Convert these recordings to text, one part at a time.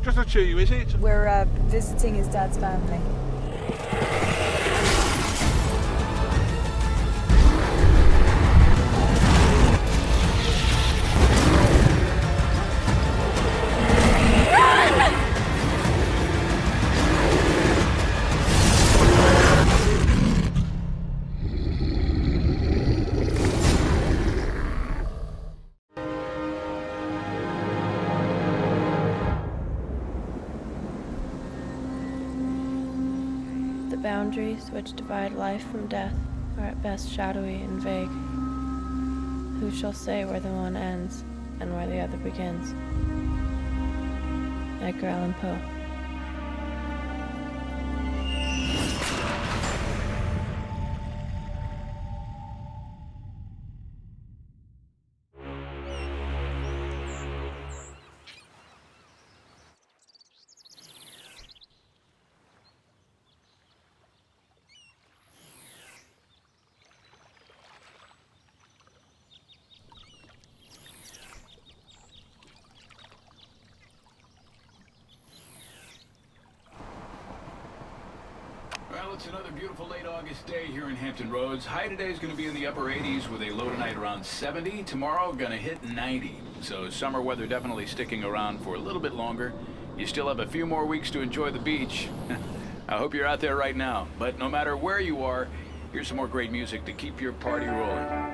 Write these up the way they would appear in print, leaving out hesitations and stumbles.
Just not you, is it? We're visiting his dad's family. The boundaries which divide life from death are at best shadowy and vague. Who shall say where the one ends and where the other begins? Edgar Allan Poe. Well, it's another beautiful late August day here in Hampton Roads. High today is going to be in the upper 80s with a low tonight around 70. Tomorrow going to hit 90. So summer weather definitely sticking around for a little bit longer. You still have a few more weeks to enjoy the beach. I hope you're out there right now. But no matter where you are, here's some more great music to keep your party rolling.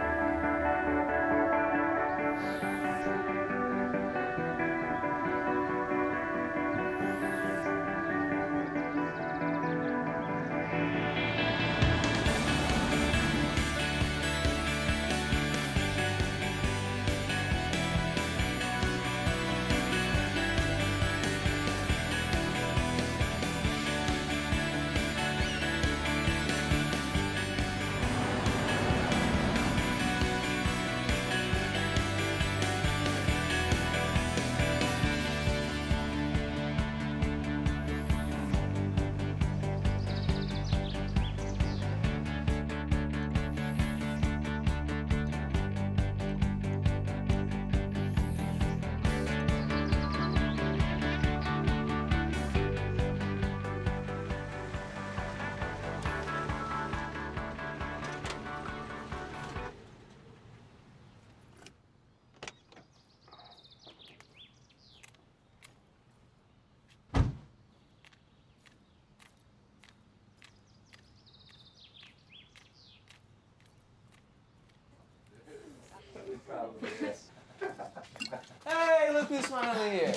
Hey, look who's finally here.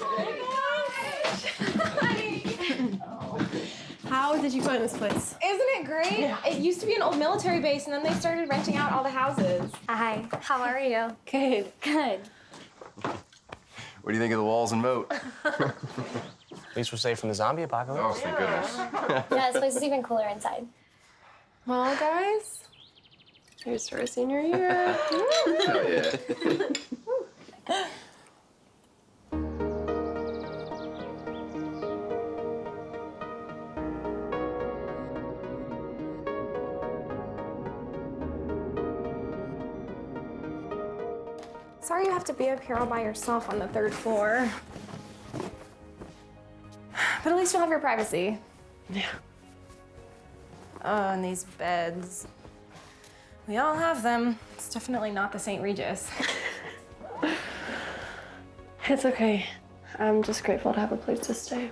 How did you find this place? Isn't it great? Yeah. It used to be an old military base, and then they started renting out all the houses. Hi, how are you? Good. Good. What do you think of the walls and moat? At least we're safe from the zombie apocalypse. Oh, thank goodness. Yeah, this place is even cooler inside. Well, guys, here's to our senior year. Hell yeah. Sorry you have to be up here all by yourself on the 3rd floor. But at least you'll have your privacy. Yeah. Oh, and these beds. We all have them. It's definitely not the St. Regis. It's okay. I'm just grateful to have a place to stay.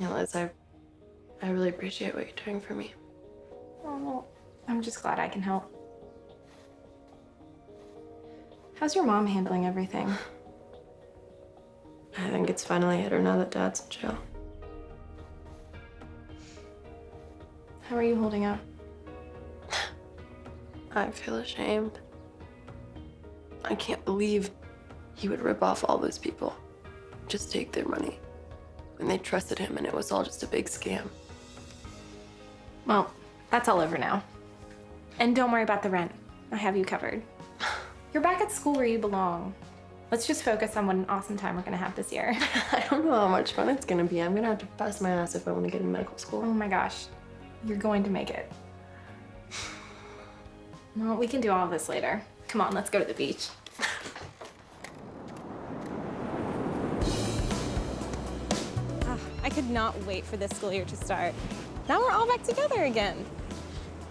You know, Liz, I really appreciate what you're doing for me. Oh, I'm just glad I can help. How's your mom handling everything? I think it's finally hit her now that Dad's in jail. How are you holding up? I feel ashamed. I can't believe he would rip off all those people. Just take their money. When they trusted him and it was all just a big scam. Well, that's all over now. And don't worry about the rent. I have you covered. You're back at school where you belong. Let's just focus on what an awesome time we're gonna have this year. I don't know how much fun it's gonna be. I'm gonna have to bust my ass if I want to get in medical school. Oh my gosh, you're going to make it. Well, we can do all of this later. Come on, let's go to the beach. not wait for this school year to start. Now we're all back together again.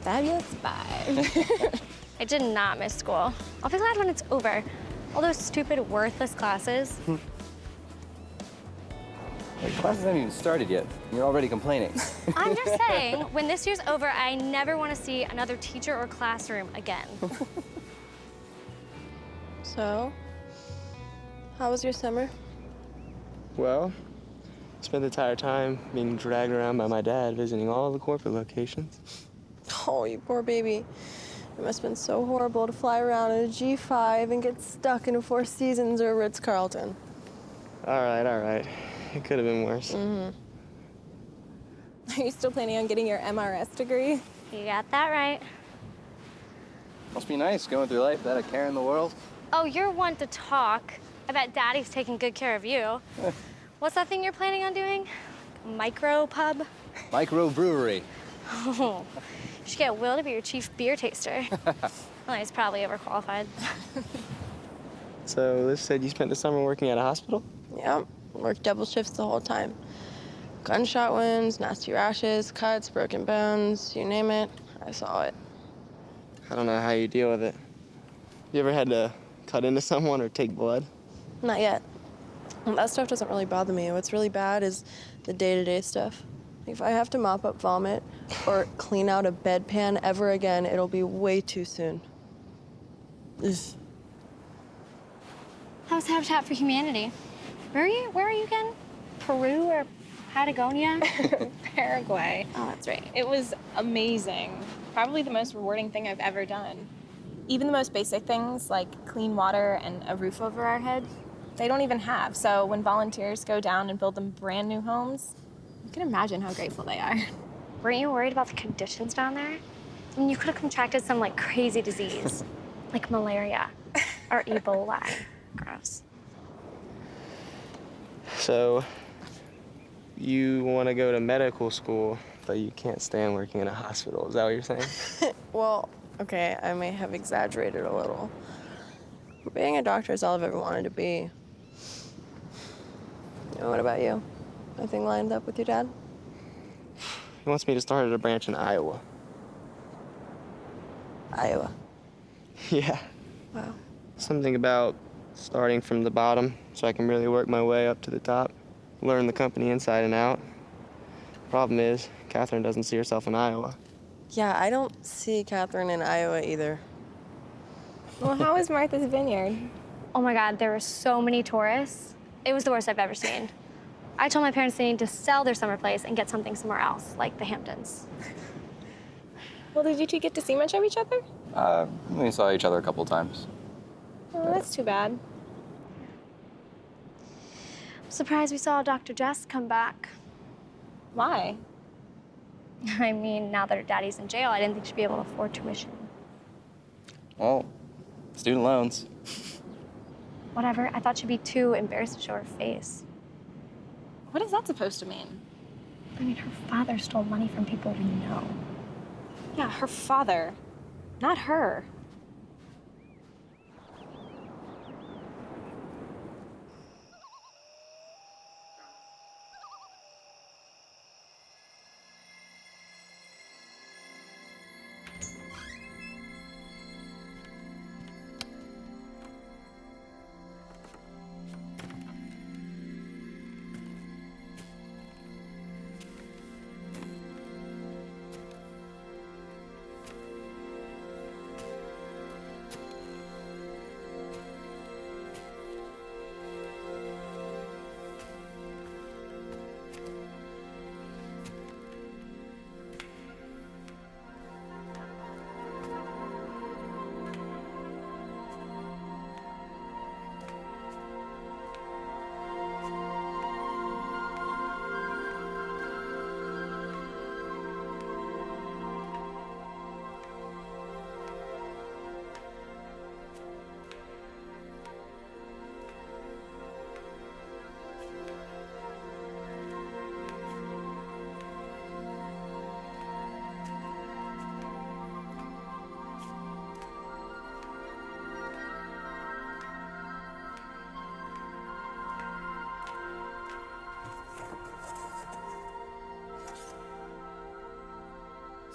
Fabulous vibe. I did not miss school. I'll be glad when it's over. All those stupid, worthless classes. The classes haven't even started yet. You're already complaining. I'm just saying, when this year's over, I never want to see another teacher or classroom again. So, how was your summer? Well, spent the entire time being dragged around by my dad, visiting all the corporate locations. Oh, you poor baby. It must have been so horrible to fly around in a G5 and get stuck in a Four Seasons or a Ritz-Carlton. All right. It could have been worse. Are you still planning on getting your MRS degree? You got that right. Must be nice going through life without a care in the world. Oh, you're one to talk. I bet Daddy's taking good care of you. What's that thing you're planning on doing? Micro pub? Microbrewery. Oh, you should get Will to be your chief beer taster. Well, he's probably overqualified. So Liz said you spent the summer working at a hospital? Yep, worked double shifts the whole time. Gunshot wounds, nasty rashes, cuts, broken bones, you name it, I saw it. I don't know how you deal with it. You ever had to cut into someone or take blood? Not yet. That stuff doesn't really bother me. What's really bad is the day-to-day stuff. If I have to mop up vomit or clean out a bedpan ever again, it'll be way too soon. Ugh. How's Habitat for Humanity? Where are you again? Peru or Patagonia? Paraguay. Oh, that's right. It was amazing. Probably the most rewarding thing I've ever done. Even the most basic things like clean water and a roof over our head, they don't even have. So when volunteers go down and build them brand new homes, you can imagine how grateful they are. Weren't you worried about the conditions down there? I mean, you could have contracted some like crazy disease, like malaria or Ebola. Gross. So, you want to go to medical school, but you can't stand working in a hospital. Is that what you're saying? Well, okay, I may have exaggerated a little. Being a doctor is all I've ever wanted to be. And what about you? Anything lined up with your dad? He wants me to start at a branch in Iowa. Iowa. Yeah. Wow. Something about starting from the bottom so I can really work my way up to the top, learn the company inside and out. Problem is, Catherine doesn't see herself in Iowa. Yeah, I don't see Catherine in Iowa either. Well, how was Martha's Vineyard? Oh my God, there were so many tourists. It was the worst I've ever seen. I told my parents they need to sell their summer place and get something somewhere else, like the Hamptons. Well, did you two get to see much of each other? We saw each other a couple times. Oh, that's too bad. I'm surprised we saw Dr. Jess come back. Why? I mean, now that her daddy's in jail, I didn't think she'd be able to afford tuition. Well, student loans. Whatever, I thought she'd be too embarrassed to show her face. What is that supposed to mean? I mean, her father stole money from people we know. Yeah, her father, not her.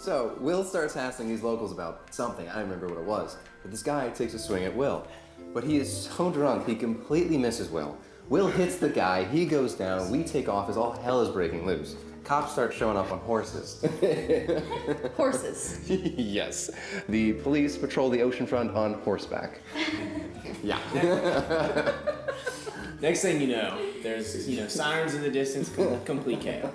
So Will starts hassling these locals about something. I don't remember what it was. But this guy takes a swing at Will. But he is so drunk, he completely misses Will. Will hits the guy, he goes down, we take off as all hell is breaking loose. Cops start showing up on horses. Horses. Yes. The police patrol the oceanfront on horseback. Yeah. Next thing you know, there's sirens in the distance, complete chaos.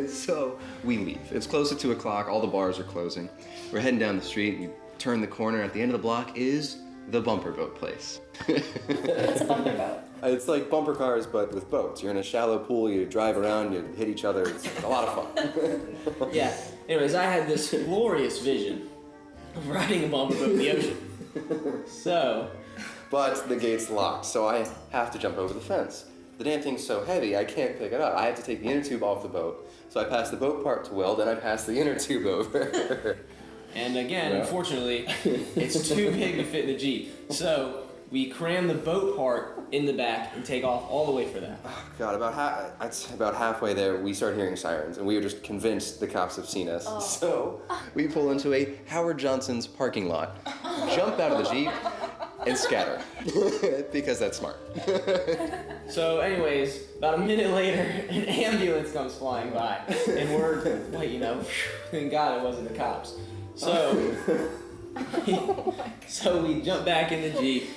So we leave. It's close to 2 o'clock, all the bars are closing. We're heading down the street, we turn the corner, at the end of the block is the bumper boat place. What's a bumper boat? It's like bumper cars, but with boats. You're in a shallow pool, you drive around, you hit each other, it's a lot of fun. Yeah, anyways, I had this glorious vision of riding a bumper boat in the ocean. So... But the gate's locked, so I have to jump over the fence. The damn thing's so heavy, I can't pick it up. I have to take the inner tube off the boat. So I pass the boat part to Will, then I pass the inner tube over. And again, unfortunately, it's too big to fit in the Jeep. So we cram the boat part in the back and take off all the way for that. Oh, God, about halfway there, we start hearing sirens, and we were just convinced the cops have seen us. Oh. So we pull into a Howard Johnson's parking lot, jump out of the Jeep, and scatter, because that's smart. So anyways, about a minute later, an ambulance comes flying by, and we're, thank God it wasn't the cops. So, so we jump back in the Jeep,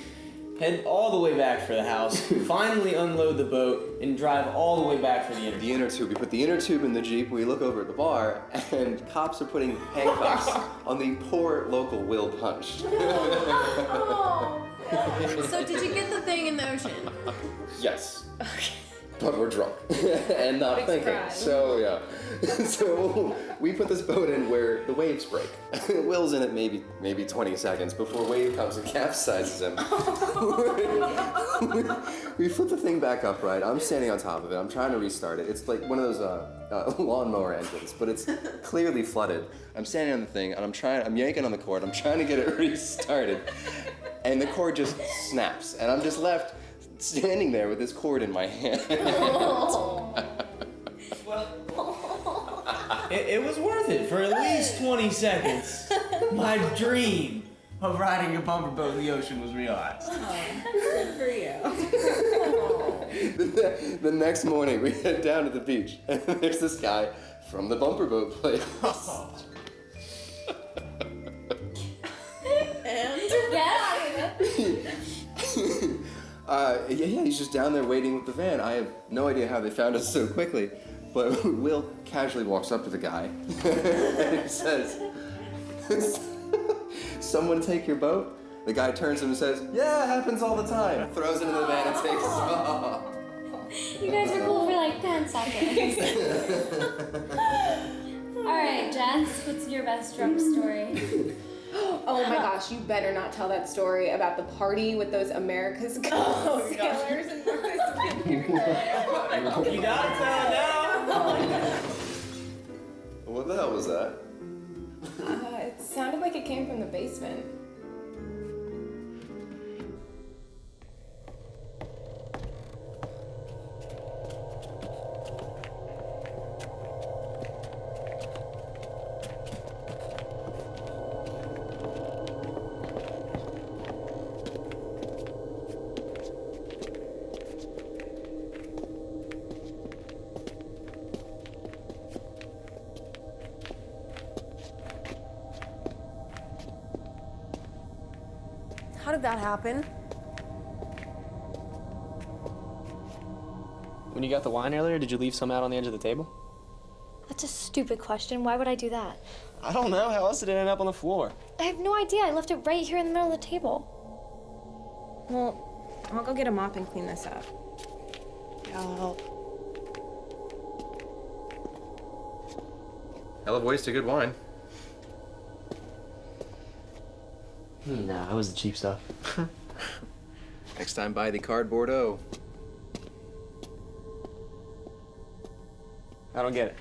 head all the way back for the house, finally unload the boat, and drive all the way back for the inner tube. The inner tube. We put the inner tube in the Jeep, we look over at the bar, and cops are putting handcuffs on the poor local Will Punch. So did you get the thing in the ocean? Yes. Okay. But we're drunk and not thinking. So yeah. So we put this boat in where the waves break. Will's in it maybe 20 seconds before a wave comes and capsizes him. We flip the thing back upright. I'm standing on top of it. I'm trying to restart it. It's like one of those lawnmower engines, but it's clearly flooded. I'm standing on the thing and I'm yanking on the cord. I'm trying to get it restarted, and the cord just snaps, and I'm just left standing there with this cord in my hand. It was worth it for at least 20 seconds. My dream of riding a bumper boat in the ocean was realized. Good for you. The next morning, we head down to the beach, and there's this guy from the bumper boat place. Yeah, he's just down there waiting with the van. I have no idea how they found us so quickly, but Will casually walks up to the guy and he says, "Someone take your boat?" The guy turns to him and says, "Yeah, it happens all the time." Throws it in the van and takes off. You guys are cool for like 10 seconds. All right, Jess, what's your best drunk story? Oh my gosh, you better not tell that story about the party with those America's Cup sailors and You gotta tell it now. What the hell was that? It sounded like it came from the basement. How did that happen? When you got the wine earlier, did you leave some out on the edge of the table? That's a stupid question. Why would I do that? I don't know. How else did it end up on the floor? I have no idea. I left it right here in the middle of the table. Well, I'll go get a mop and clean this up. I'll help. Hell of a waste of good wine. Nah, it was the cheap stuff. Next time, buy the cardboard O. I don't get it.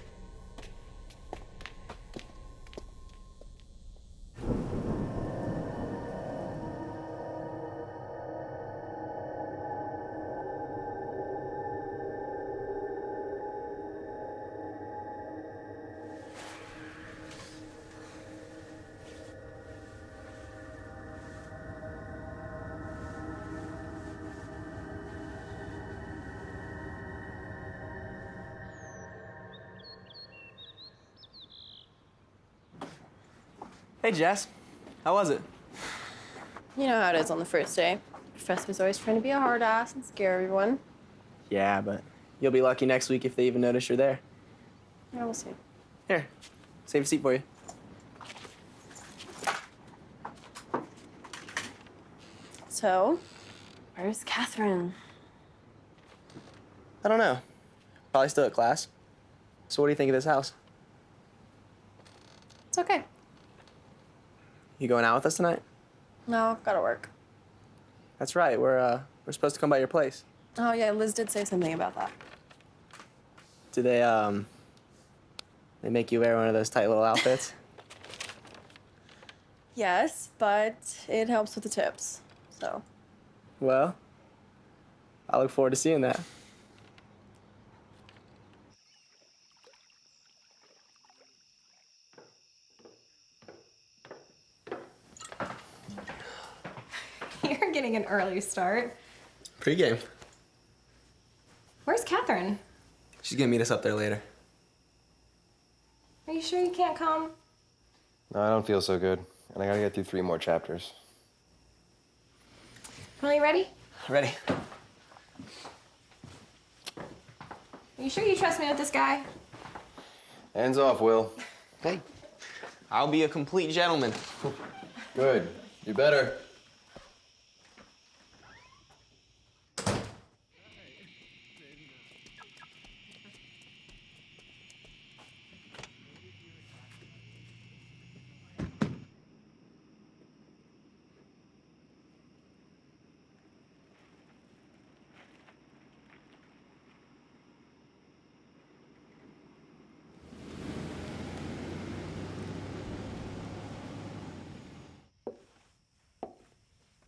Hey, Jess. How was it? You know how it is on the first day. Professor's always trying to be a hard ass and scare everyone. Yeah, but you'll be lucky next week if they even notice you're there. Yeah, we'll see. Here, save a seat for you. So, where's Catherine? I don't know. Probably still at class. So what do you think of this house? It's okay. You going out with us tonight? No, gotta work. That's right. We're supposed to come by your place. Oh yeah, Liz did say something about that. Do they make you wear one of those tight little outfits? Yes, but it helps with the tips. So, Well, I look forward to seeing that. You're getting an early start. Pre-game. Where's Catherine? She's gonna meet us up there later. Are you sure you can't come? No, I don't feel so good, and I gotta get through 3 more chapters. Well, you ready? Ready? Are you sure you trust me with this guy? Hands off, Will. Hey, I'll be a complete gentleman. Good. You better.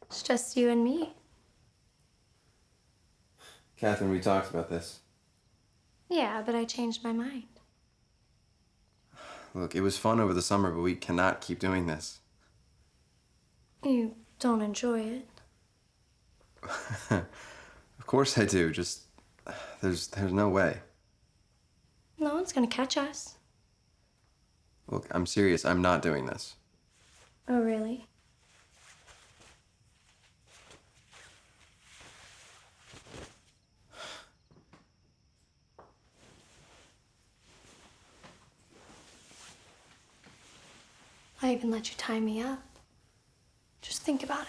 It's just you and me. Catherine, we talked about this. Yeah, but I changed my mind. Look, it was fun over the summer, but we cannot keep doing this. You don't enjoy it. Of course I do, just there's no way. No one's gonna catch us. Look, I'm serious. I'm not doing this. Oh, really? I even let you tie me up. Just think about it.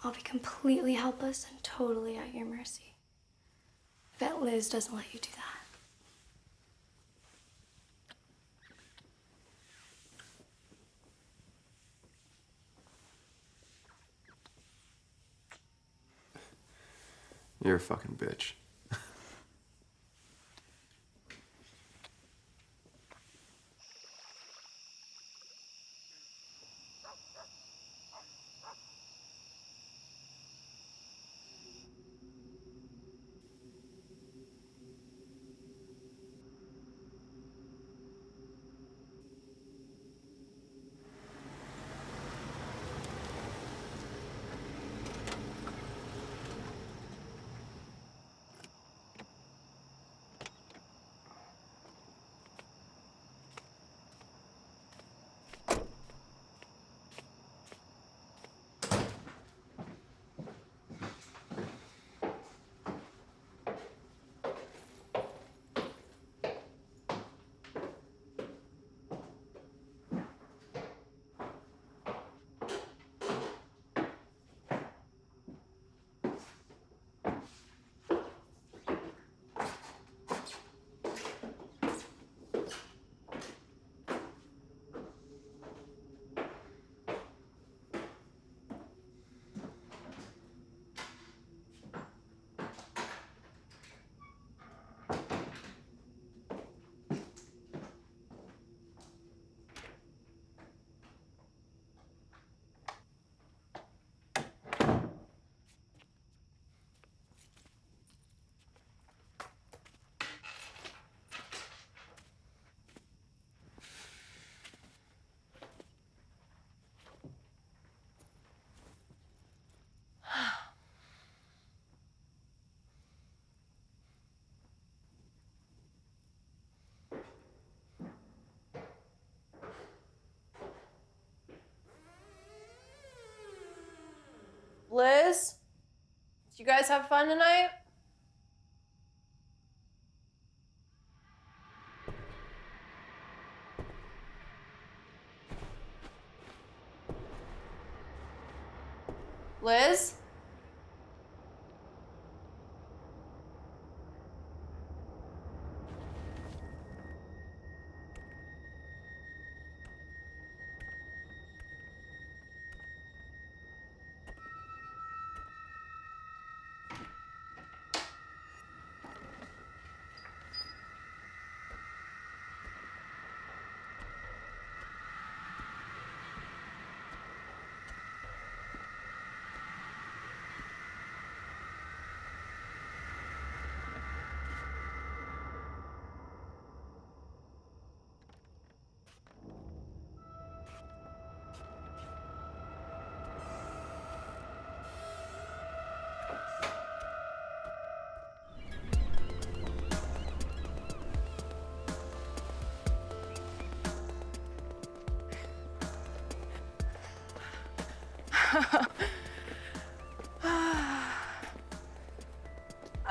I'll be completely helpless and totally at your mercy. I bet Liz doesn't let you do that. You're a fucking bitch. Liz? Did you guys have fun tonight? Liz?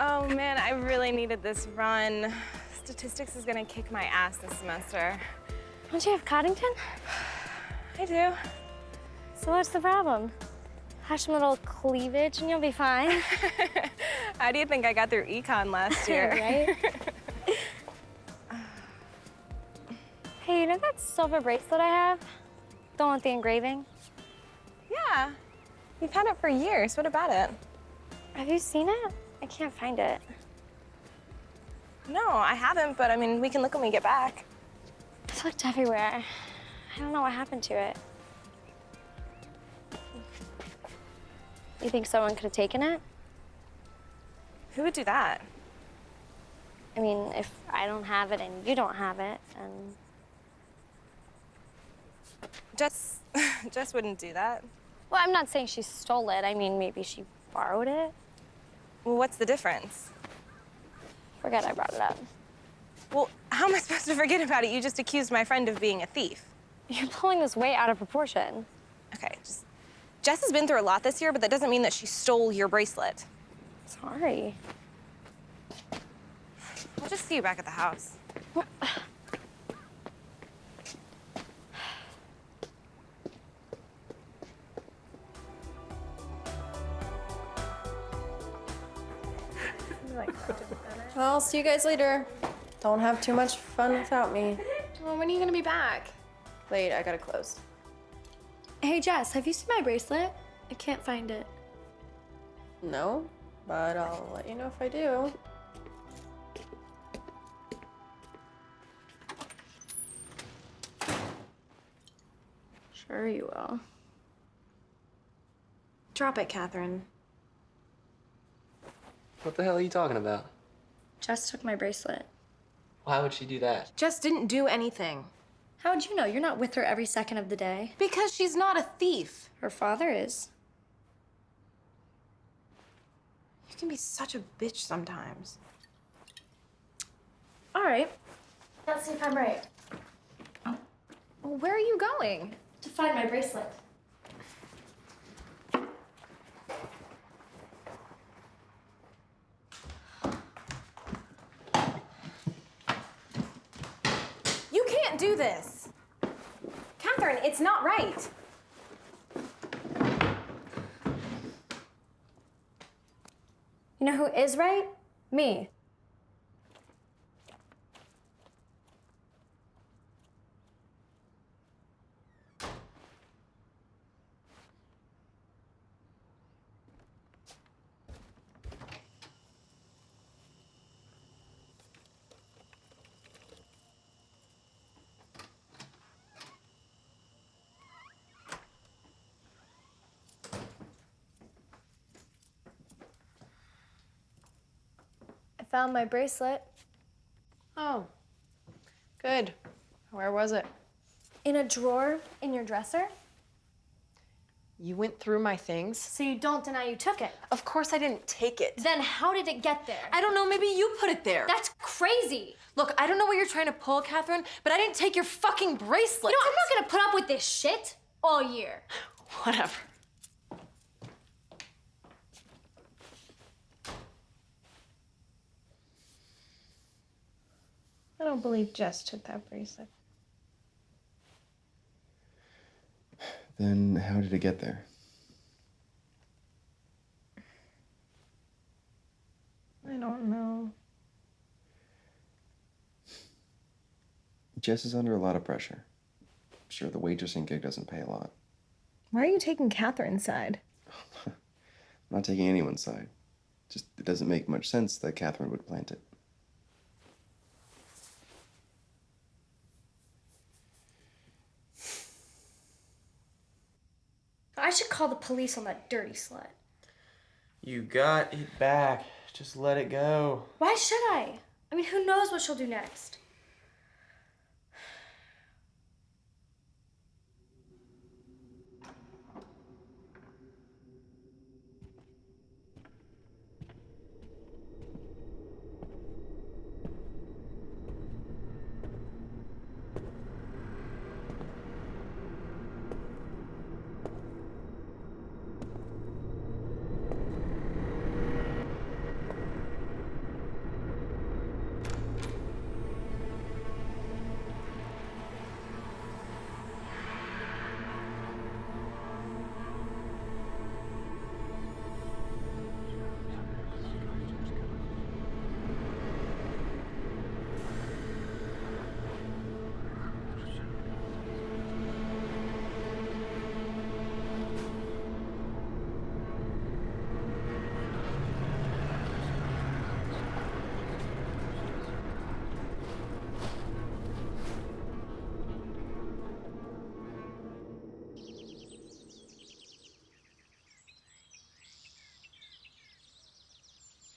Oh man, I really needed this run. Statistics is gonna kick my ass this semester. Don't you have Coddington? I do. So what's the problem? Have some little cleavage and you'll be fine. How do you think I got through econ last year? Right? Hey, you know that silver bracelet I have? The one with the engraving? Yeah. You've had it for years. What about it? Have you seen it? I can't find it. No, I haven't, but I mean, we can look when we get back. I've looked everywhere. I don't know what happened to it. You think someone could have taken it? Who would do that? I mean, if I don't have it and you don't have it, and Jess wouldn't do that. well, I'm not saying she stole it. I mean, maybe she borrowed it. Well, what's the difference? Forget I brought it up. Well, how am I supposed to forget about it? You just accused my friend of being a thief. You're pulling this way out of proportion. Okay, Jess has been through a lot this year, but that doesn't mean that she stole your bracelet. Sorry. I'll just see you back at the house. Well, I'll see you guys later. Don't have too much fun without me. Well, when are you gonna be back? Late, I gotta close. Hey, Jess, have you seen my bracelet? I can't find it. No, but I'll let you know if I do. Sure you will. Drop it, Catherine. What the hell are you talking about? Jess took my bracelet. Why would she do that? Jess didn't do anything. How would you know? You're not with her every second of the day. Because she's not a thief. Her father is. You can be such a bitch sometimes. All right. Let's see if I'm right. Well, where are you going? To find my bracelet. You can't do this. Catherine, it's not right. You know who is right? Me. I found my bracelet. Oh, good. Where was it? In a drawer in your dresser. You went through my things? So you don't deny you took it. Of course I didn't take it. Then how did it get there? I don't know, maybe you put it there. That's crazy. Look, I don't know what you're trying to pull, Catherine, but I didn't take your fucking bracelet. You know, I'm not gonna put up with this shit all year. Whatever. I don't believe Jess took that bracelet. Then how did it get there? I don't know. Jess is under a lot of pressure. Sure, the waitressing gig doesn't pay a lot. Why are you taking Catherine's side? I'm not taking anyone's side. Just, it doesn't make much sense that Catherine would plant it. I should call the police on that dirty slut. You got it back. Just let it go. Why should I? I mean, who knows what she'll do next?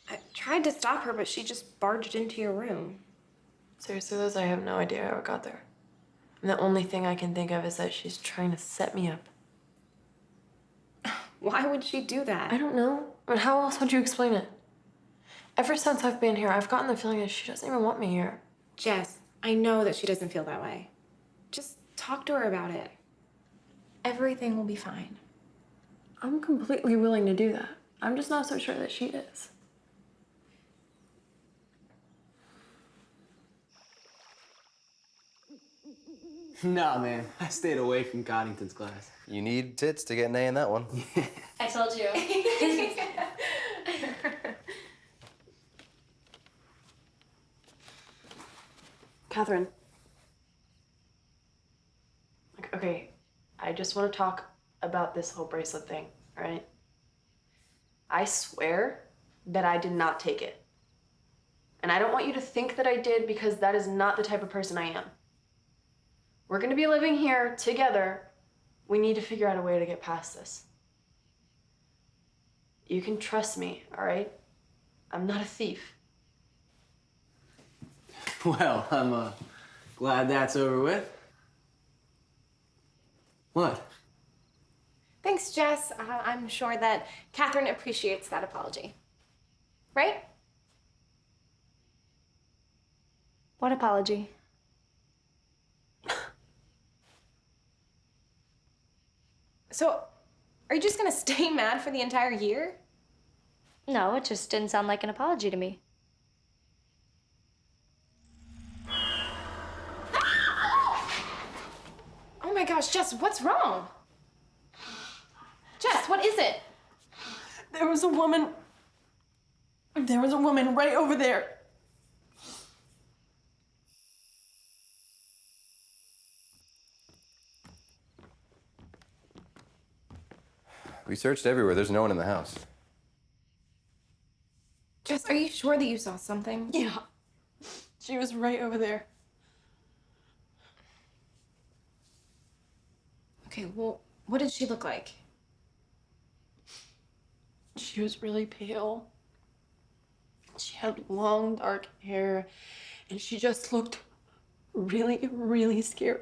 I tried to stop her, but she just barged into your room. Seriously, Liz, I have no idea how it got there. And the only thing I can think of is that she's trying to set me up. Why would she do that? I don't know. But how else would you explain it? Ever since I've been here, I've gotten the feeling that she doesn't even want me here. Jess, I know that she doesn't feel that way. Just talk to her about it. Everything will be fine. I'm completely willing to do that. I'm just not so sure that she is. Nah, man. I stayed away from Coddington's class. You need tits to get an A in that one. I told you. Catherine. Okay, I just want to talk about this whole bracelet thing, all right? I swear that I did not take it. And I don't want you to think that I did because that is not the type of person I am. We're gonna be living here together. We need to figure out a way to get past this. You can trust me, all right? I'm not a thief. Well, I'm glad that's over with. What? Thanks, Jess. I'm sure that Catherine appreciates that apology. Right? What apology? So, are you just gonna stay mad for the entire year? No, it just didn't sound like an apology to me. Oh my gosh, Jess, what's wrong? Jess, what is it? There was a woman right over there. We searched everywhere. There's no one in the house. Jess, are you sure that you saw something? Yeah. She was right over there. Okay, well, what did she look like? She was really pale. She had long, dark hair, and she just looked really, really scary.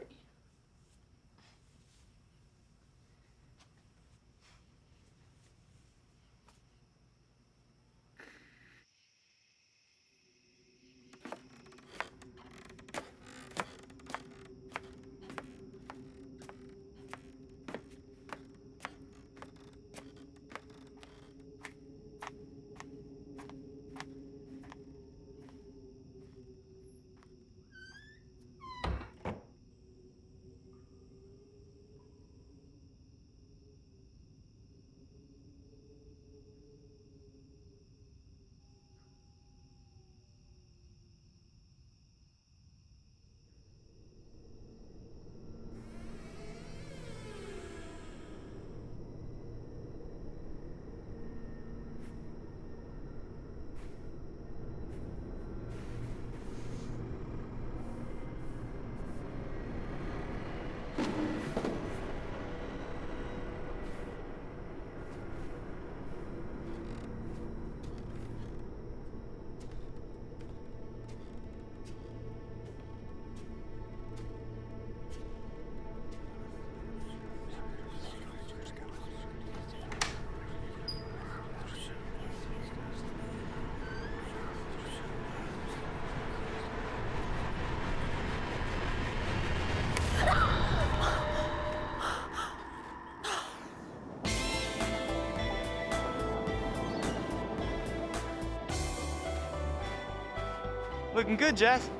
Looking good, Jess.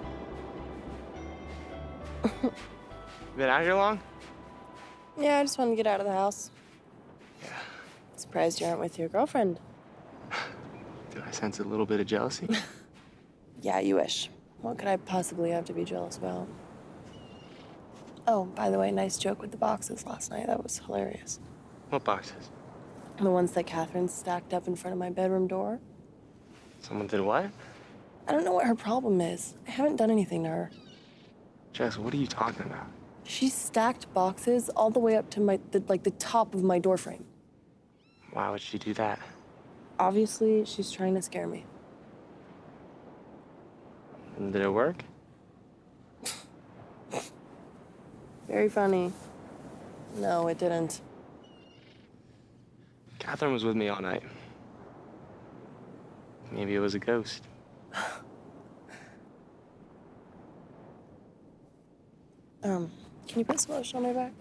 Been out here long? Yeah, I just wanted to get out of the house. Yeah. Surprised you aren't with your girlfriend. Do I sense a little bit of jealousy? Yeah, you wish. What could I possibly have to be jealous about? Oh, by the way, nice joke with the boxes last night. That was hilarious. What boxes? The ones that Catherine stacked up in front of my bedroom door. Someone did what? I don't know what her problem is. I haven't done anything to her. Jess, what are you talking about? She stacked boxes all the way up to the top of my door frame. Why would she do that? Obviously, she's trying to scare me. And did it work? Very funny. No, it didn't. Catherine was with me all night. Maybe it was a ghost. Can you put some lotion on my back?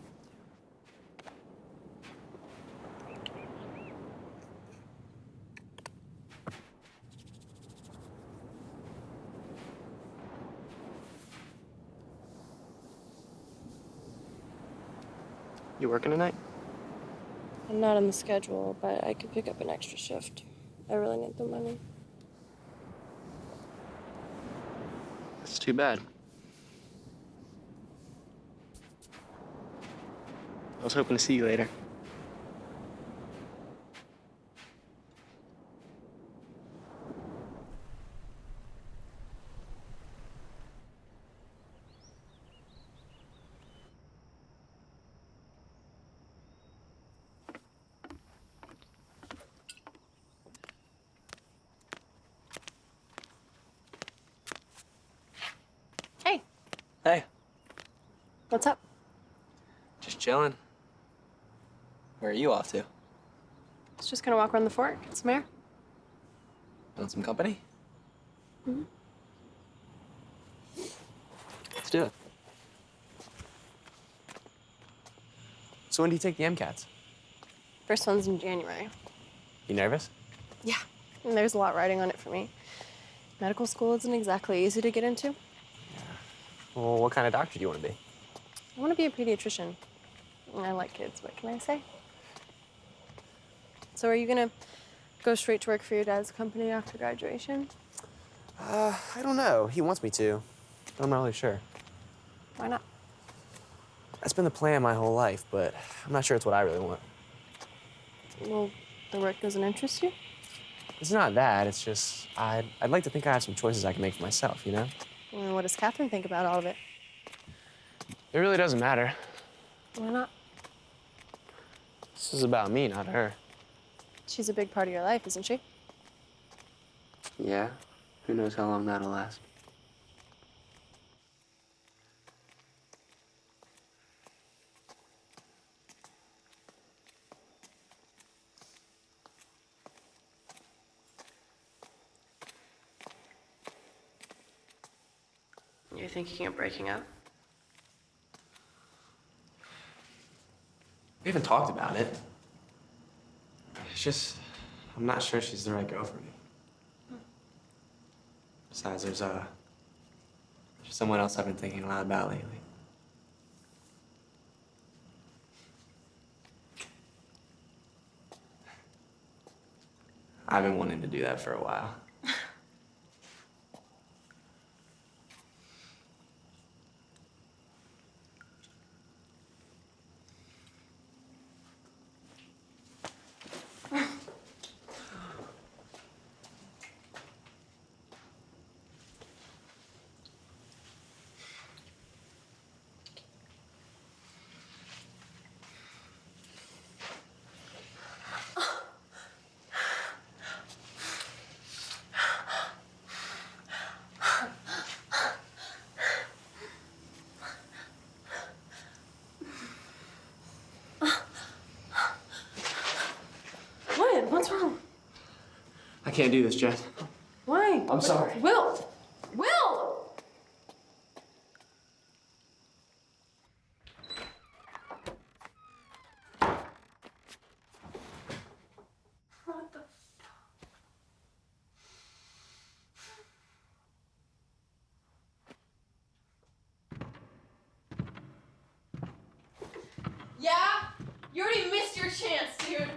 You working tonight? I'm not on the schedule, but I could pick up an extra shift. I really need the money. That's too bad. I was hoping to see you later. Hey, Hey, what's up? just chilling. Where are you off to? I was just gonna walk around the fort, get some air. Want some company? Mm-hmm. Let's do it. So when do you take the MCATs? First one's in January. You nervous? Yeah, and there's a lot riding on it for me. Medical school isn't exactly easy to get into. Well, what kind of doctor do you want to be? I want to be a pediatrician. And I like kids, what can I say? So are you gonna go straight to work for your dad's company after graduation? I don't know. He wants me to, but I'm not really sure. Why not? That's been the plan my whole life, but I'm not sure it's what I really want. Well, the work doesn't interest you? It's not that. It's just I'd like to think I have some choices I can make for myself, you know? And what does Catherine think about all of it? It really doesn't matter. Why not? This is about me, not her. She's a big part of your life, isn't she? Yeah. Who knows how long that'll last? You're thinking of breaking up? We haven't talked about it. It's just, I'm not sure she's the right girl for me. Besides, there's someone else I've been thinking a lot about lately. I've been wanting to do that for a while. What's wrong? I can't do this, Jess. Why? I'm sorry. Will! Will! What the Yeah? You already missed your chance, dude.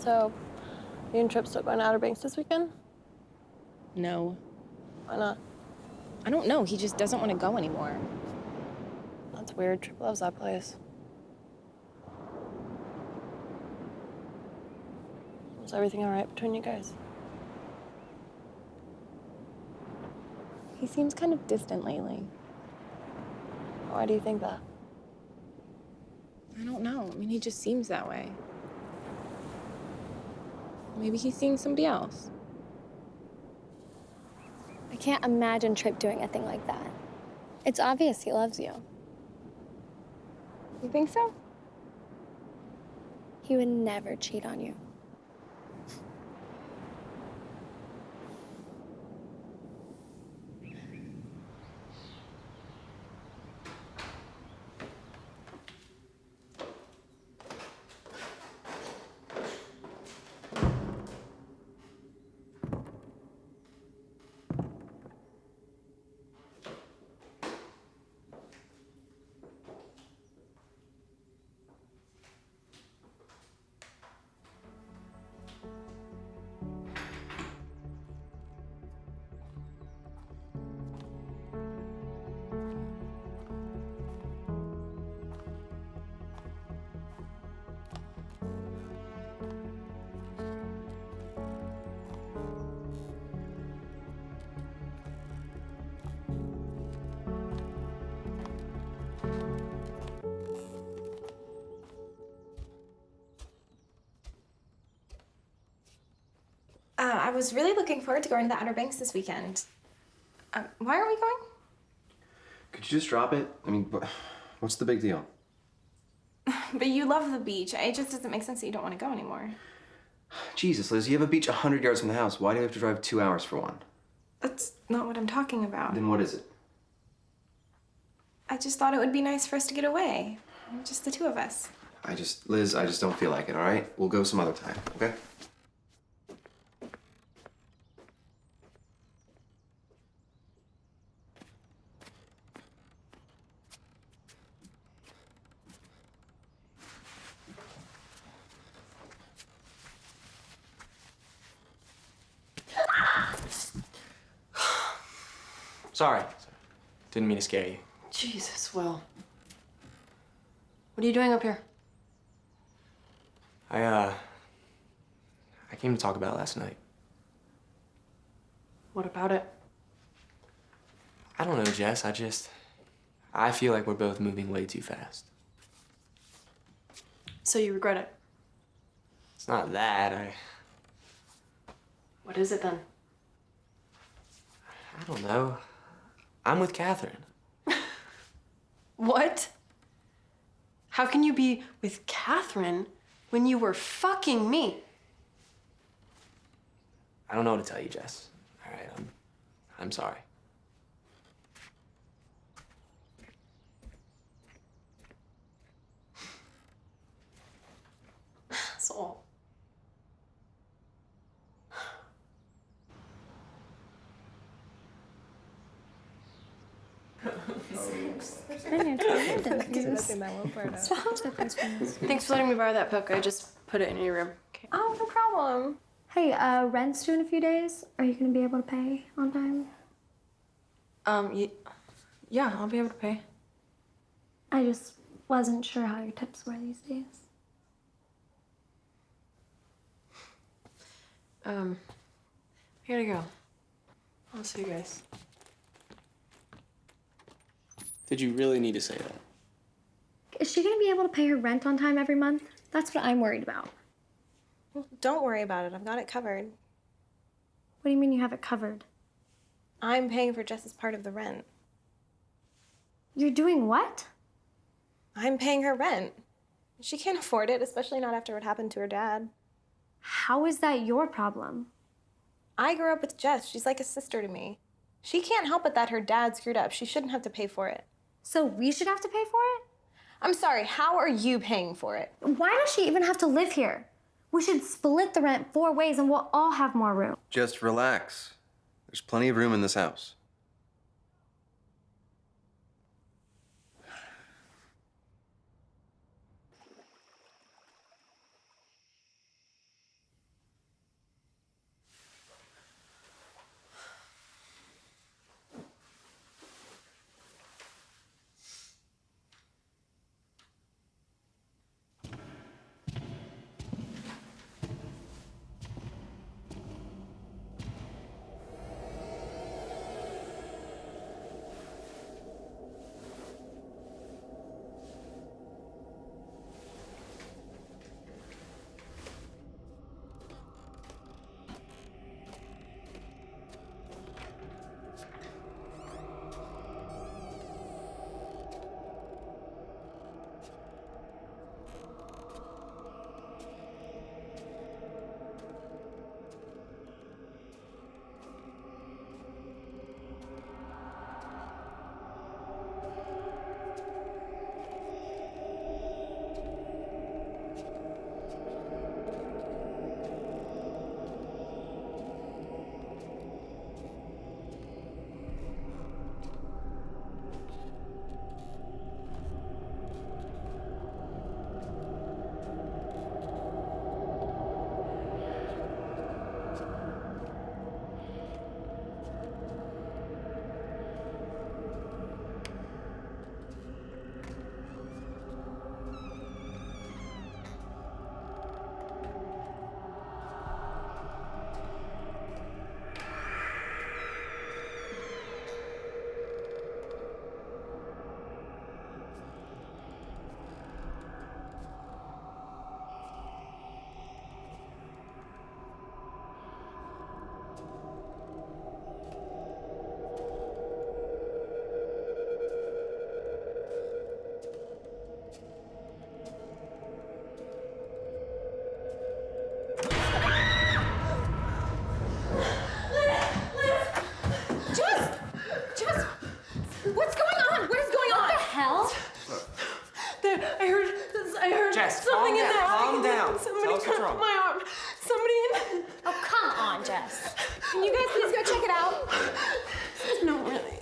So, you and Trip still going to Outer Banks this weekend? No. Why not? I don't know. He just doesn't want to go anymore. That's weird. Trip loves that place. Is everything all right between you guys? He seems kind of distant lately. Why do you think that? I don't know. I mean, he just seems that way. Maybe he's seeing somebody else. I can't imagine Trip doing a thing like that. It's obvious he loves you. You think so? He would never cheat on you. I was really looking forward to going to the Outer Banks this weekend. Why are we going? Could you just drop it? I mean, what's the big deal? But you love the beach. It just doesn't make sense that you don't want to go anymore. Jesus, Liz, you have a beach 100 yards from the house. Why do you have to drive 2 hours for one? That's not what I'm talking about. Then what is it? I just thought it would be nice for us to get away. Just the two of us. Liz, I just don't feel like it, all right? We'll go some other time, okay? Sorry. Didn't mean to scare you. Jesus, Will. What are you doing up here? I came to talk about it last night. What about it? I don't know, Jess. I feel like we're both moving way too fast. So you regret it? It's not that. What is it then? I don't know. I'm with Catherine. What? How can you be with Catherine when you were fucking me? I don't know what to tell you, Jess. All right, I'm sorry. Soul. Thanks for letting me borrow that book. I just put it in your room. Okay. Oh, no problem. Hey, rent's due in a few days. Are you gonna be able to pay on time? Yeah, I'll be able to pay. I just wasn't sure how your tips were these days. Here to go. I'll see you guys. Did you really need to say that? Is she gonna be able to pay her rent on time every month? That's what I'm worried about. Well, don't worry about it. I've got it covered. What do you mean you have it covered? I'm paying for Jess's part of the rent. You're doing what? I'm paying her rent. She can't afford it, especially not after what happened to her dad. How is that your problem? I grew up with Jess. She's like a sister to me. She can't help it that her dad screwed up. She shouldn't have to pay for it. So we should have to pay for it? I'm sorry, how are you paying for it? Why does she even have to live here? We should split the rent 4 ways and we'll all have more room. Just relax. There's plenty of room in this house. something in there. Calm down. Somebody Tell us what's cut wrong. my arm. Somebody in. Oh, come on, Jess. Can you guys please go check it out? No, really.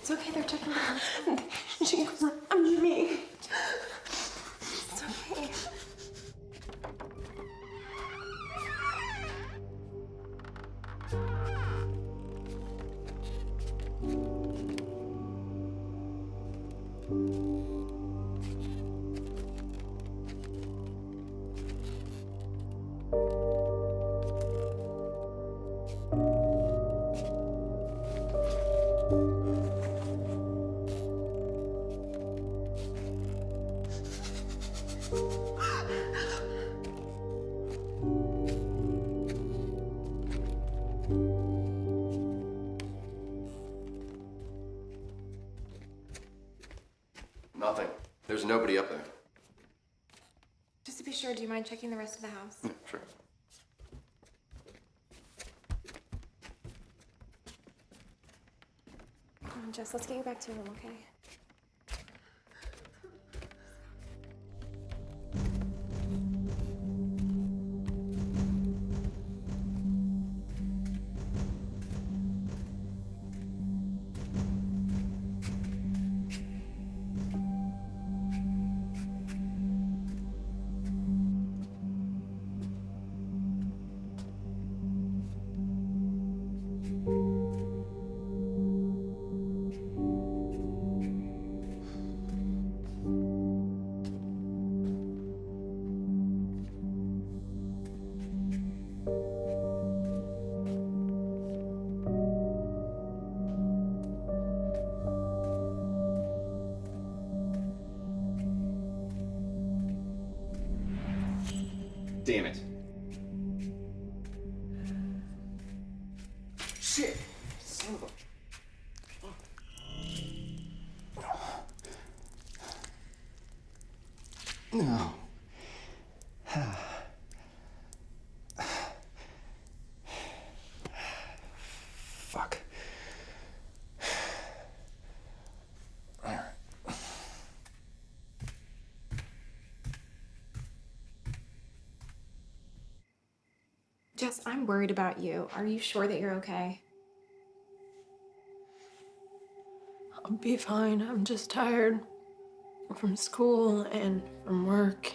It's okay, they're checking it out. She goes, I'm me. It's okay. Nothing. There's nobody up there. Just to be sure, do you mind checking the rest of the house? Yeah, sure. Come on, Jess, let's get you back to your room, okay? Damn it. Shit. Son of a... No. Fuck. All right. Jess, I'm worried about you. Are you sure that you're okay? I'll be fine. I'm just tired from school and from work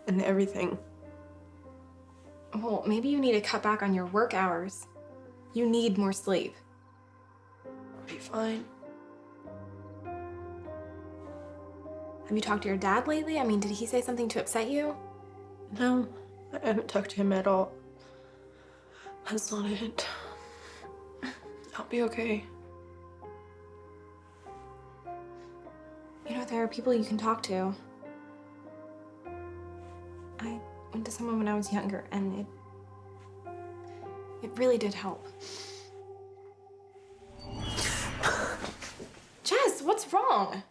and everything. Well, maybe you need to cut back on your work hours. You need more sleep. I'll be fine. Have you talked to your dad lately? I mean, did he say something to upset you? No, I haven't talked to him at all. That's not it. I'll be okay. You know, there are people you can talk to. I went to someone when I was younger, and it really did help. Jess, what's wrong?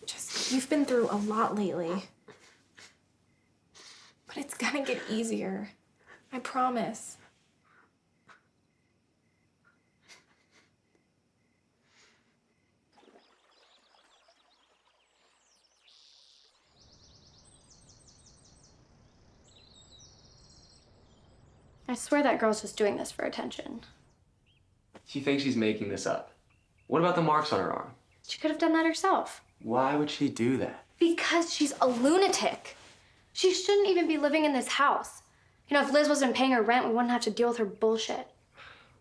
Jess, you've been through a lot lately. But it's gonna get easier. I promise. I swear that girl's just doing this for attention. She thinks she's making this up. What about the marks on her arm? She could have done that herself. Why would she do that? Because she's a lunatic. She shouldn't even be living in this house. You know, if Liz wasn't paying her rent, we wouldn't have to deal with her bullshit.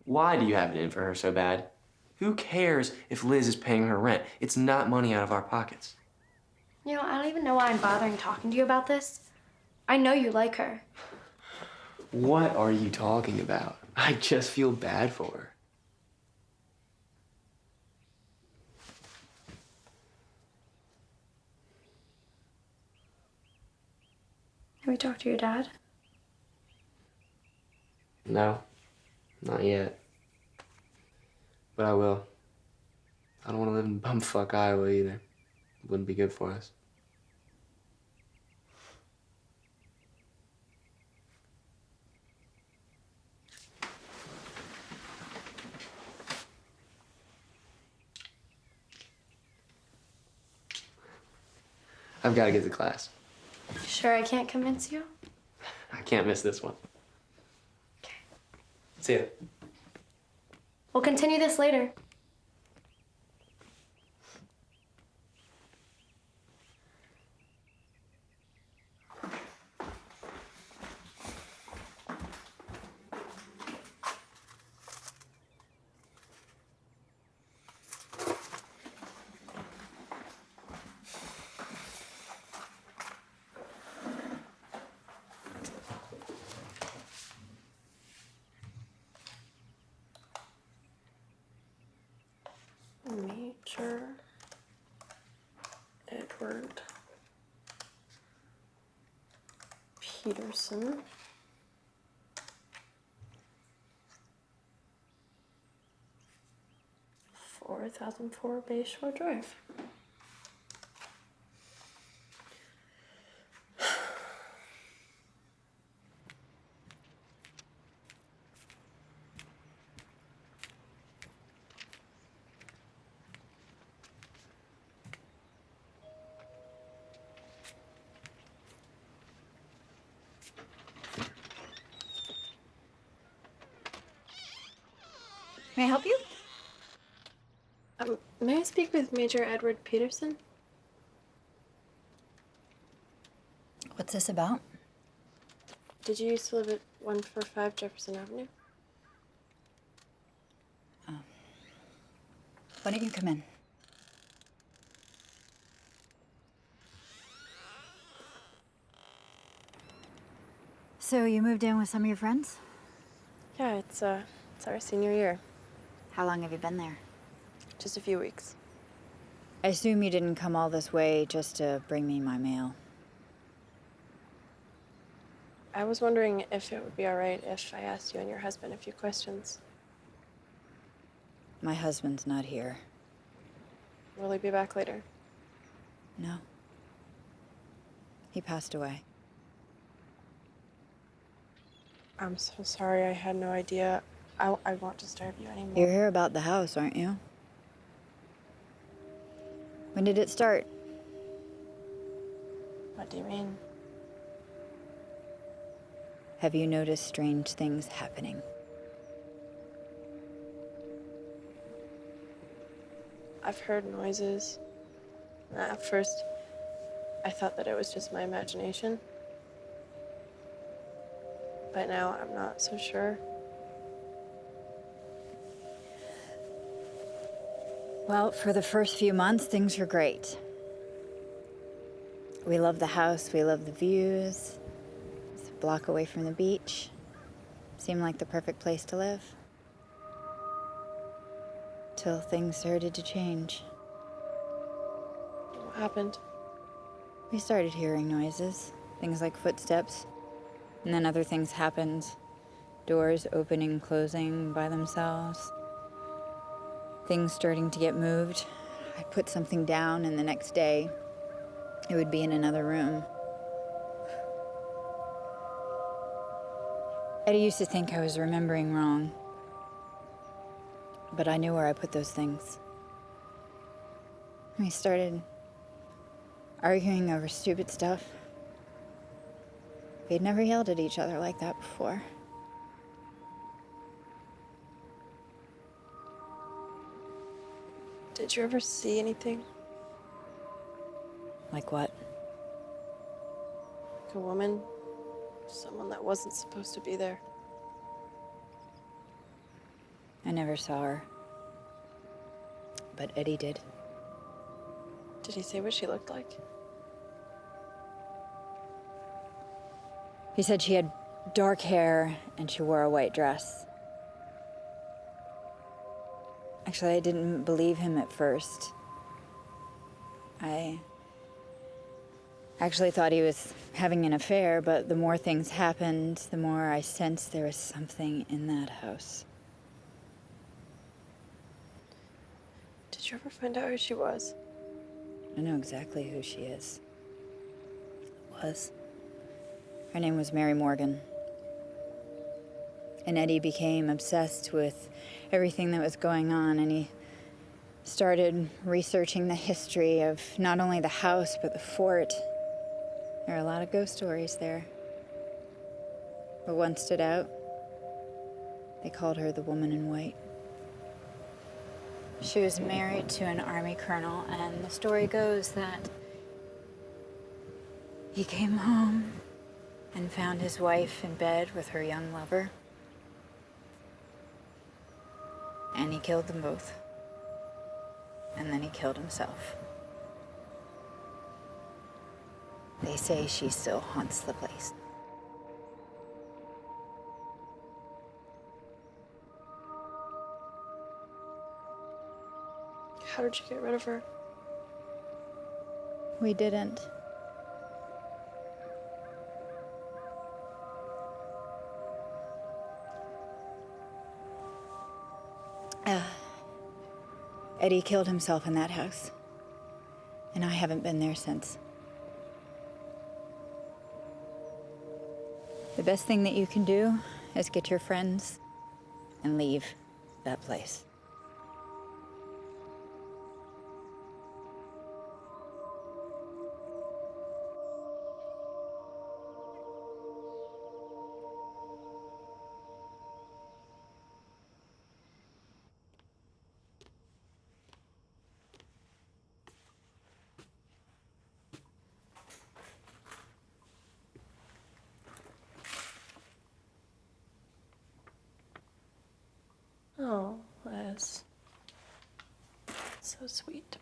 Why do you have it in for her so bad? Who cares if Liz is paying her rent? It's not money out of our pockets. You know, I don't even know why I'm bothering talking to you about this. I know you like her. What are you talking about? I just feel bad for her. Have you talked to your dad? No, not yet. But I will. I don't want to live in bumfuck Iowa either. It wouldn't be good for us. I've got to get to class. Sure I can't convince you? I can't miss this one. Okay. See ya. We'll continue this later. Major Edward Peterson. 4004 Bayshore Drive. May I help you? May I speak with Major Edward Peterson? What's this about? Did you used to live at 145 Jefferson Avenue? Why don't you come in? So you moved in with some of your friends? Yeah, it's our senior year. How long have you been there? Just a few weeks. I assume you didn't come all this way just to bring me my mail. I was wondering if it would be all right if I asked you and your husband a few questions. My husband's not here. Will he be back later? No. He passed away. I'm so sorry, I had no idea. I won't disturb you anymore. You're here about the house, aren't you? When did it start? What do you mean? Have you noticed strange things happening? I've heard noises. At first, I thought that it was just my imagination. But now I'm not so sure. Well, for the first few months, things were great. We love the house, we love the views. It's a block away from the beach. Seemed like the perfect place to live. Till things started to change. What happened? We started hearing noises, things like footsteps. And then other things happened. Doors opening and closing by themselves. Things starting to get moved. I put something down, and the next day, it would be in another room. Eddie used to think I was remembering wrong. But I knew where I put those things. We started arguing over stupid stuff. We had never yelled at each other like that before. Did you ever see anything? Like what? Like a woman? Someone that wasn't supposed to be there? I never saw her. But Eddie did. Did he say what she looked like? He said she had dark hair and she wore a white dress. Actually, I didn't believe him at first. I actually thought he was having an affair, but the more things happened, the more I sensed there was something in that house. Did you ever find out who she was? I know exactly who she is. Was. Her name was Mary Morgan. And Eddie became obsessed with everything that was going on, and he Started researching the history of not only the house, but the fort. There are a lot of ghost stories there. But one stood out. They called her the Woman in White. She was married to an army colonel, and the story goes that he came home and found his wife in bed with her young lover. And he killed them both. And then he killed himself. They say she still haunts the place. How did you get rid of her? We didn't. Eddie killed himself in that house. And I haven't been there since. The best thing that you can do is get your friends and leave that place. Oh, Les. So sweet.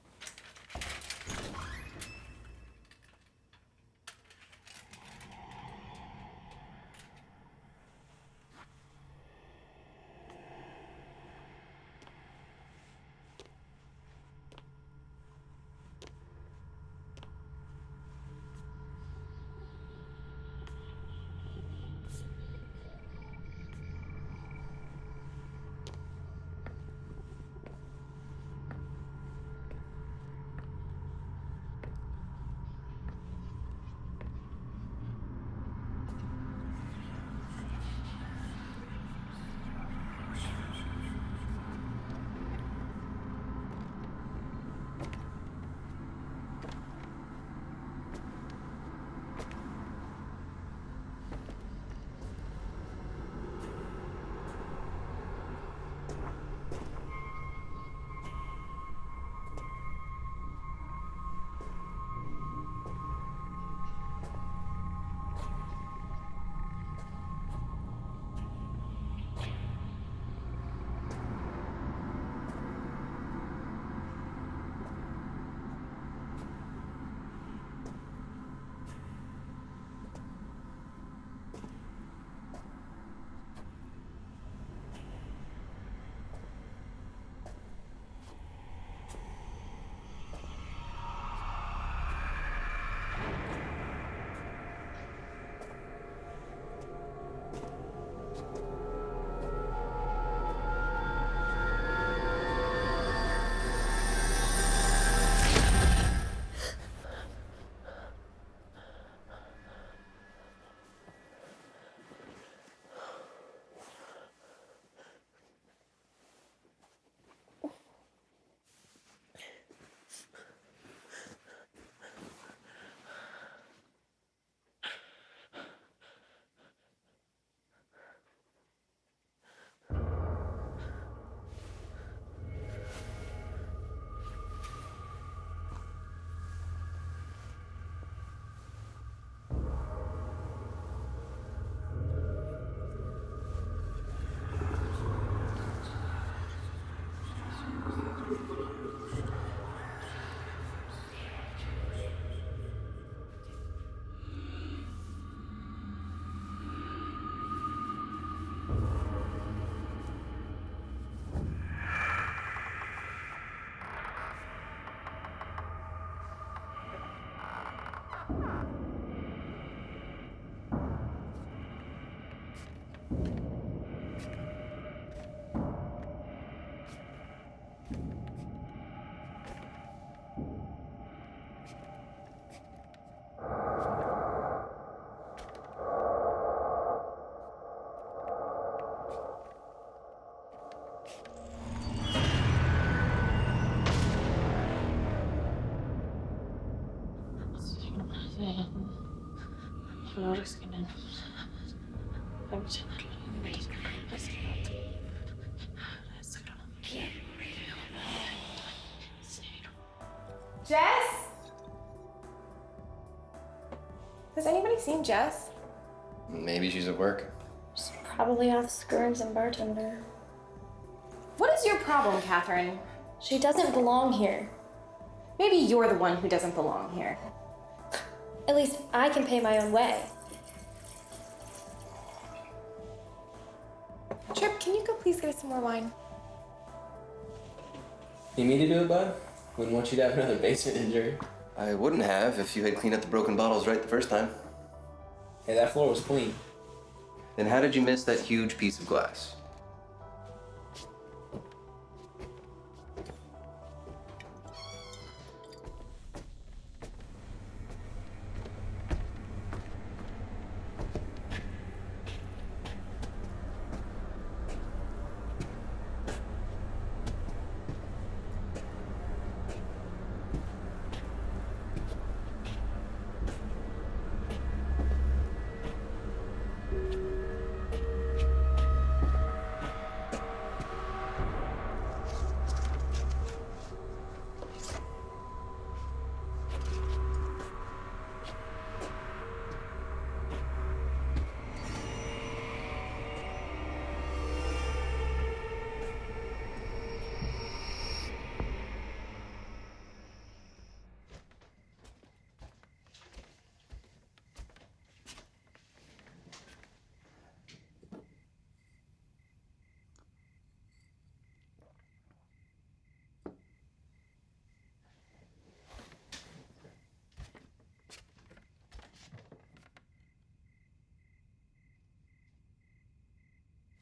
Jess? Has anybody seen Jess? Maybe she's at work. She's probably off screws and bartender. What is your problem, Catherine? She doesn't belong here. Maybe you're the one who doesn't belong here. At least I can pay my own way. Trip, can you go please get us some more wine? Need me to do it, bud? Wouldn't want you to have another basement injury. I wouldn't have if you had cleaned up the broken bottles right the first time. Hey, that floor was clean. Then how did you miss that huge piece of glass?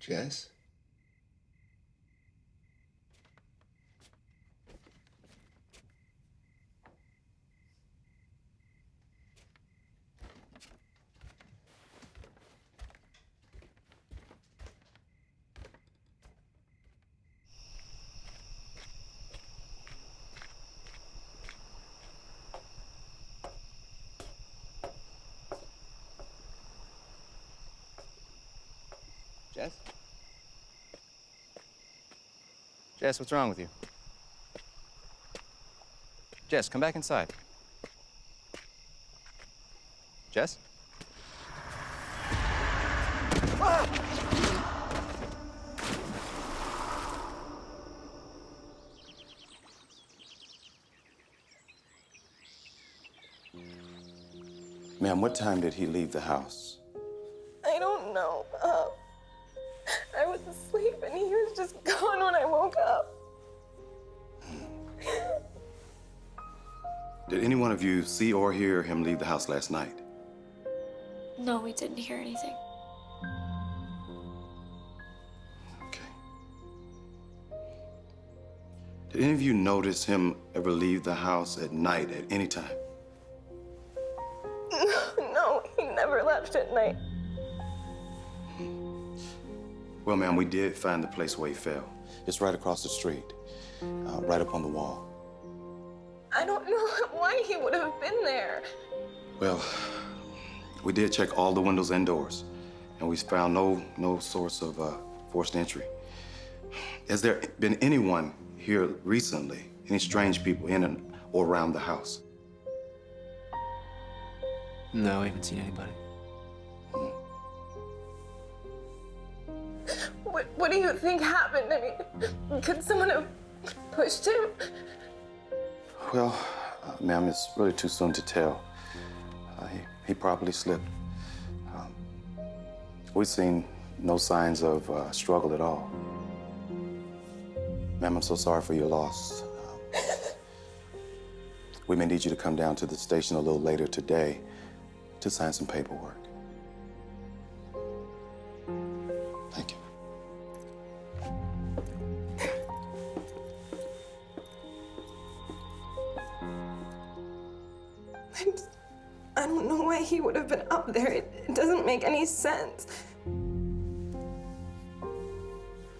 Jess? Jess? Jess, what's wrong with you? Jess, come back inside. Jess? Ma'am, what time did he leave the house? I don't know. I was asleep and he was just gone when I woke up. Did any one of you see or hear him leave the house last night? No, we didn't hear anything. Okay. Did any of you notice him ever leave the house at night at any time? No, he never left at night. Well, ma'am, we did find the place where he fell. It's right across the street, right up on the wall. I don't know why he would have been there. Well, we did check all the windows and doors, and we found no source of forced entry. Has there been anyone here recently, any strange people in and or around the house? No, I haven't seen anybody. What do you think happened? I mean, could someone have pushed him? Well, ma'am, it's really too soon to tell. He probably slipped. We've seen no signs of struggle at all. Ma'am, I'm so sorry for your loss. We may need you to come down to the station a little later today to sign some paperwork. Thank you. I don't know why he would have been up there. It doesn't make any sense.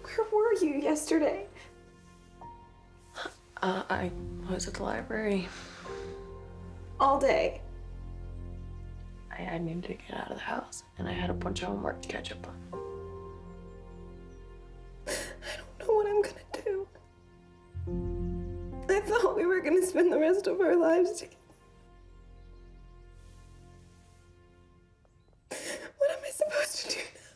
Where were you yesterday? I was at the library. All day? I I needed to get out of the house, and I had a bunch of homework to catch up on. I don't know what I'm gonna do. I thought we were gonna spend the rest of our lives together. What am I supposed to do now?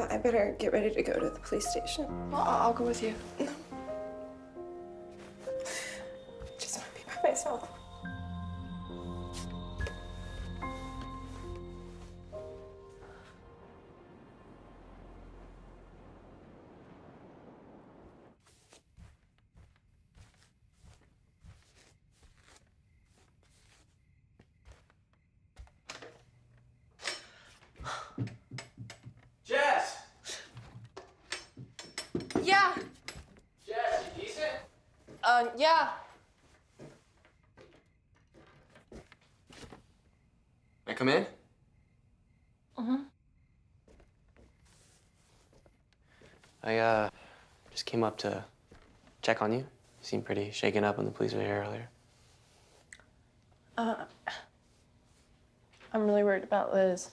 I better get ready to go to the police station. Well, I'll go with you. No. Just want to be by myself. Jess! Yeah. Jess, you decent? Yeah. May I come in? I just came up to check on you. You seemed pretty shaken up when the police were here earlier. I'm really worried about Liz.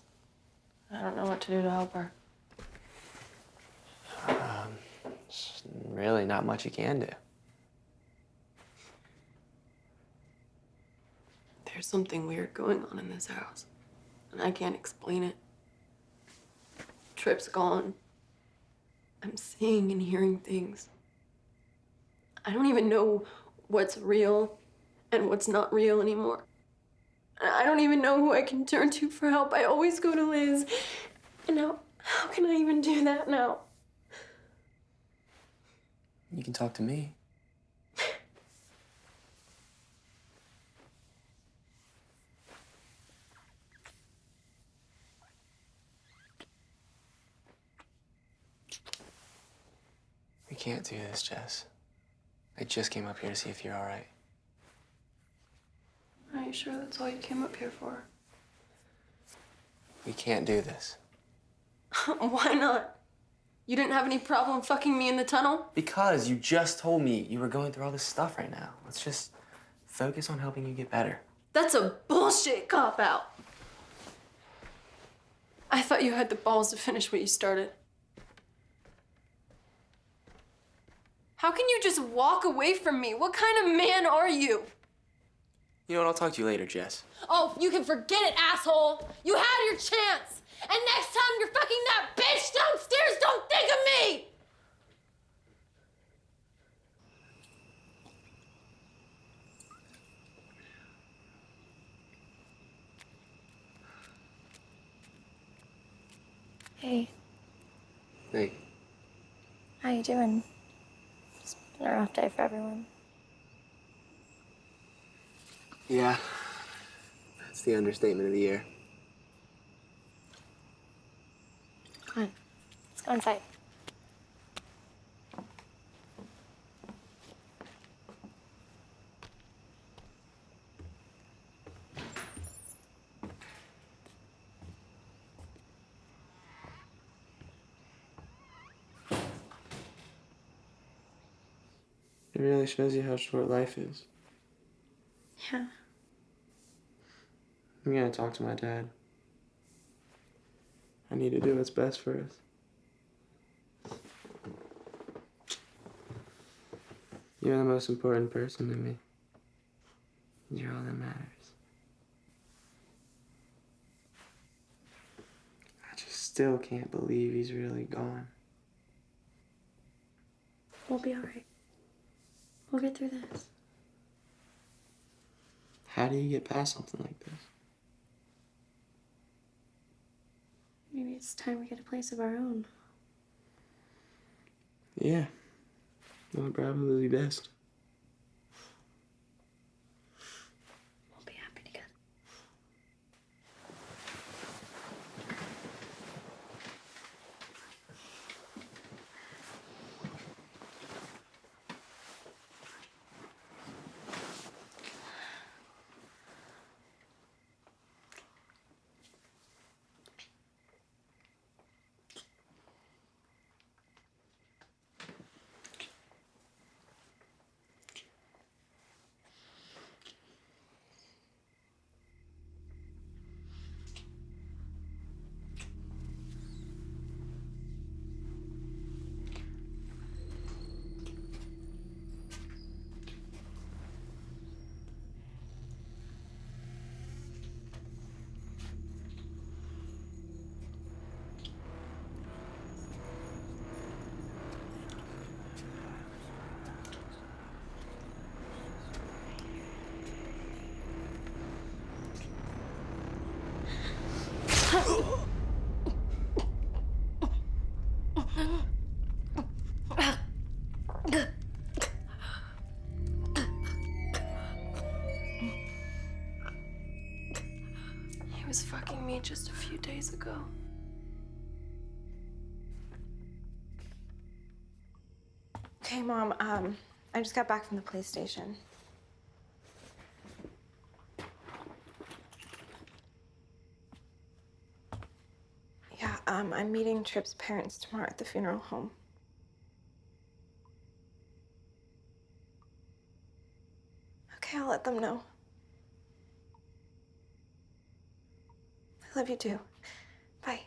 I don't know what to do to help her. There's really not much you can do. There's something weird going on in this house, and I can't explain it. Trip's gone. I'm seeing and hearing things. I don't even know what's real and what's not real anymore. I don't even know who I can turn to for help. I always go to Liz. And now, how can I even do that now? You can talk to me. We can't do this, Jess. I just came up here to see if you're all right. Are you sure that's all you came up here for? We can't do this. Why not? You didn't have any problem fucking me in the tunnel? Because you just told me you were going through all this stuff right now. Let's just focus on helping you get better. That's a bullshit cop-out. I thought you had the balls to finish what you started. How can you just walk away from me? What kind of man are you? You know what? I'll talk to you later, Jess. Oh, you can forget it, asshole. You had your chance. And next time you're fucking that bitch downstairs, don't think of me! Hey, Hey. how you doing? It's been a rough day for everyone. Yeah. That's the understatement of the year. Come on, let's go inside. It really shows you how short life is. Yeah. I'm gonna talk to my dad. I need to do what's best for us. You're the most important person to me. You're all that matters. I just still can't believe he's really gone. We'll be all right. We'll get through this. How do you get past something like this? Maybe it's time we get a place of our own. Yeah. That would probably be best. We'll be happy together. was fucking me just a few days ago. Okay, Mom, I just got back from the police station. Yeah, I'm meeting Tripp's parents tomorrow at the funeral home. Okay, I'll let them know. I love you too. Bye.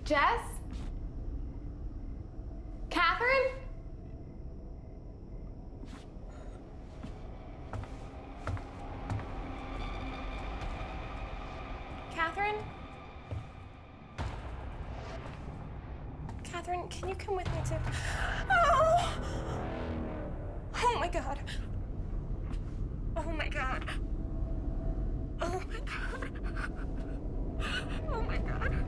Jess? Catherine? Catherine? Catherine, can you come with me to... Oh! Oh my God. Oh my God. Oh my God. Oh my God.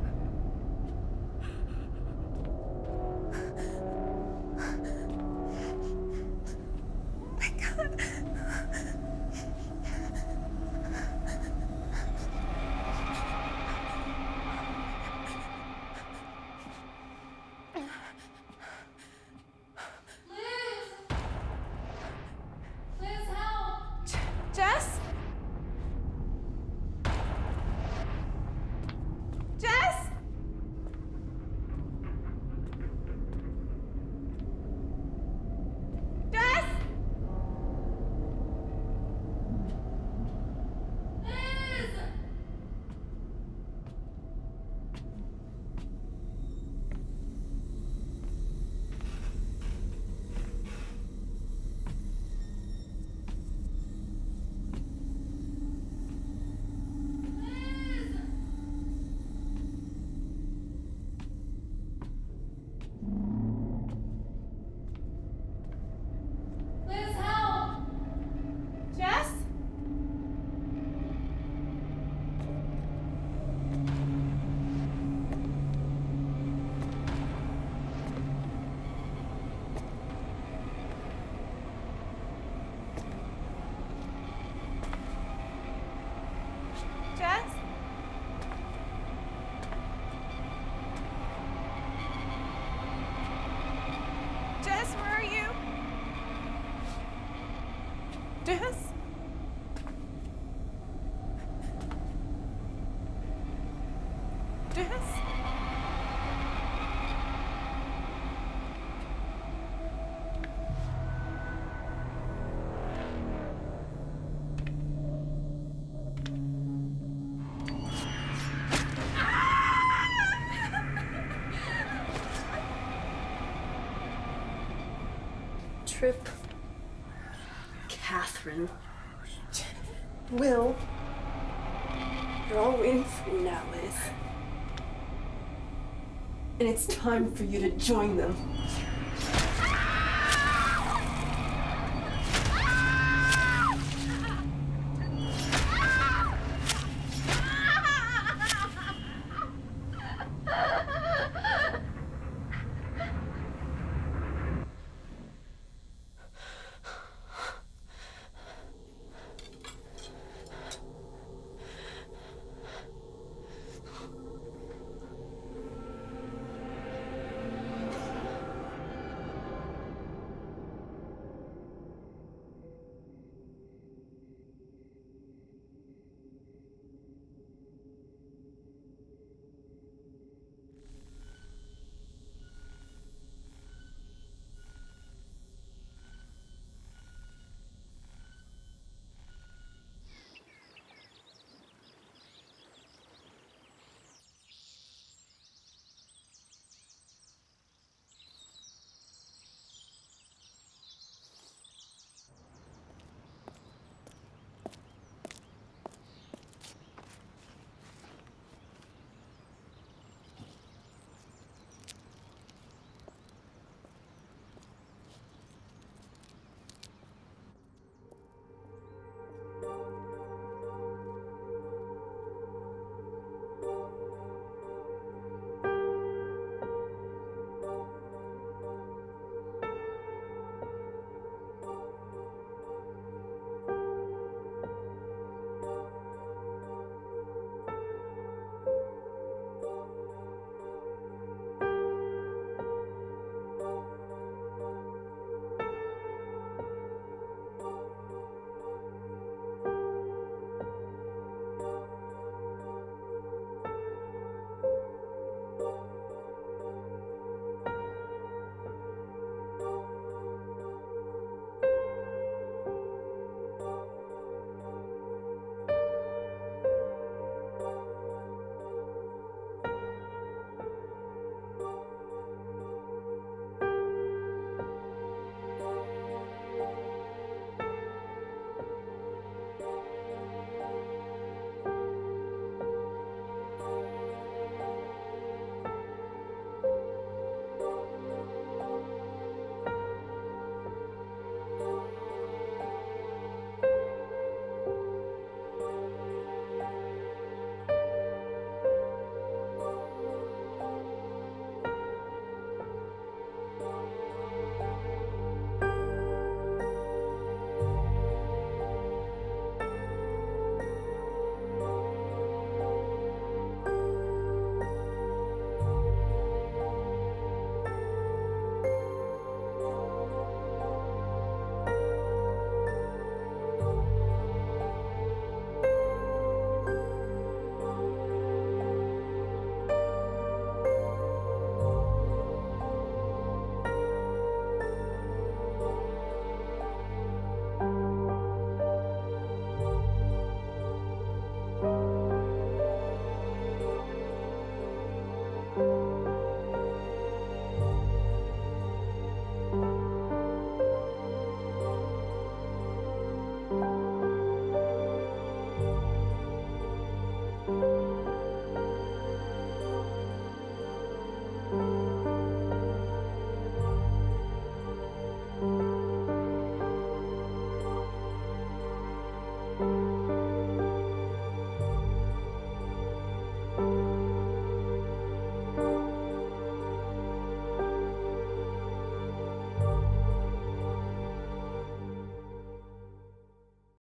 Jess? Jess? Jess? Liz! Liz, help! Jess? Jess? Jess, where are you? Jess? Jess? Trip. Catherine. Will. They're all waiting for you now, Liz. And it's time for you to join them.